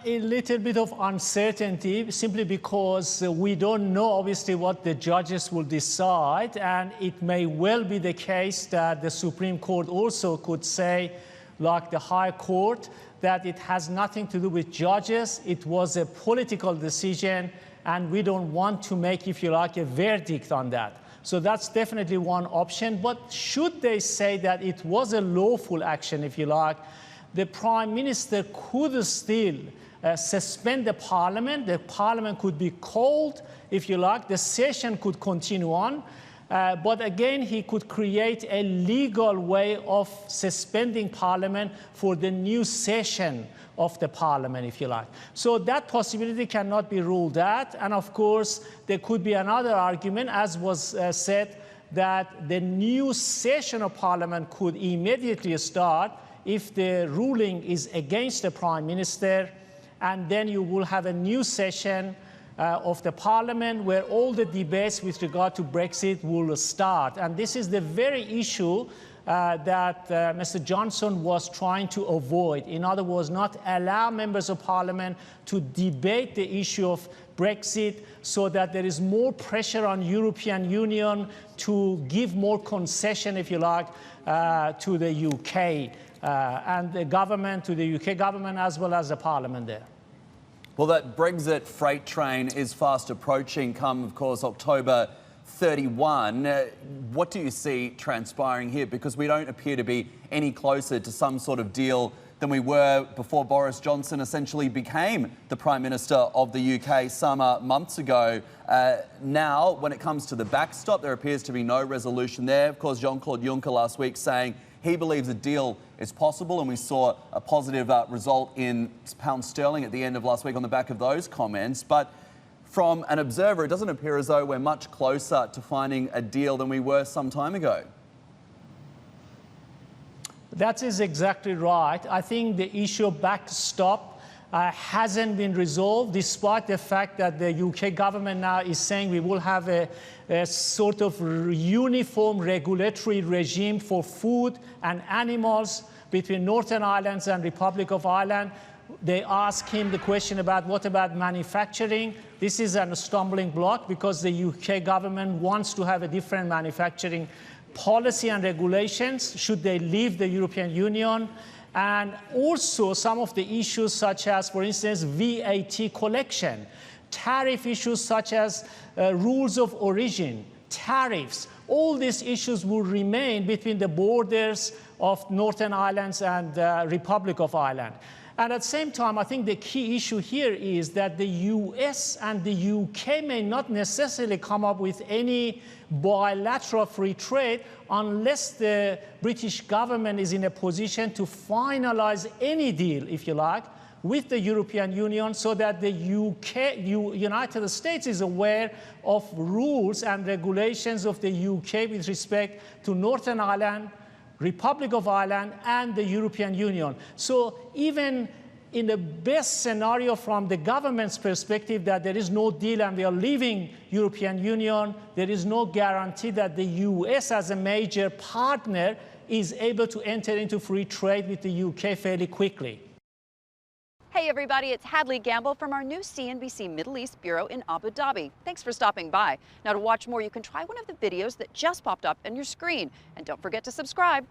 A little bit of uncertainty, simply because we don't know obviously what the judges will decide, and it may well be the case that the Supreme Court also could say, like the High Court, that it has nothing to do with judges. It was a political decision, and we don't want to make, if you like, a verdict on that. So that's definitely one option. But should they say that it was a lawful action, if you like, the Prime Minister could still suspend the Parliament. The Parliament could be called, if you like. The session could continue on. But again, he could create a legal way of suspending Parliament for the new session of the Parliament, if you like. So that possibility cannot be ruled out. And of course, there could be another argument, as was said, that the new session of Parliament could immediately start if the ruling is against the Prime Minister, and then you will have a new session of the Parliament where all the debates with regard to Brexit will start. And this is the very issue that Mr. Johnson was trying to avoid. In other words, not allow members of Parliament to debate the issue of Brexit, so that there is more pressure on European Union to give more concession, if you like, to the UK and the government, to the UK government, as well as the Parliament there. Well, that Brexit freight train is fast approaching, come, of course, October 31. What do you see transpiring here? Because we don't appear to be any closer to some sort of deal than we were before Boris Johnson essentially became the Prime Minister of the UK some months ago. Now, when it comes to the backstop, there appears to be no resolution there. Of course, Jean-Claude Juncker last week saying he believes a deal is possible, and we saw a positive result in pound sterling at the end of last week on the back of those comments. But from an observer, it doesn't appear as though we're much closer to finding a deal than we were some time ago. That is exactly right. I think the issue of backstop hasn't been resolved, despite the fact that the UK government now is saying we will have a sort of uniform regulatory regime for food and animals between Northern Ireland and Republic of Ireland. They ask him the question about what about manufacturing. This is a stumbling block, because the UK government wants to have a different manufacturing policy and regulations should they leave the European Union. And also some of the issues such as, for instance, VAT collection, tariff issues such as rules of origin, tariffs. All these issues will remain between the borders of Northern Ireland and Republic of Ireland. And at the same time, I think the key issue here is that the US and the UK may not necessarily come up with any bilateral free trade unless the British government is in a position to finalize any deal, if you like, with the European Union, so that the United States is aware of rules and regulations of the UK with respect to Northern Ireland, Republic of Ireland, and the European Union. So even in the best scenario from the government's perspective that there is no deal and we are leaving European Union, there is no guarantee that the US as a major partner is able to enter into free trade with the UK fairly quickly. Hey everybody, it's Hadley Gamble from our new CNBC Middle East Bureau in Abu Dhabi. Thanks for stopping by. Now, to watch more, you can try one of the videos that just popped up on your screen. And don't forget to subscribe.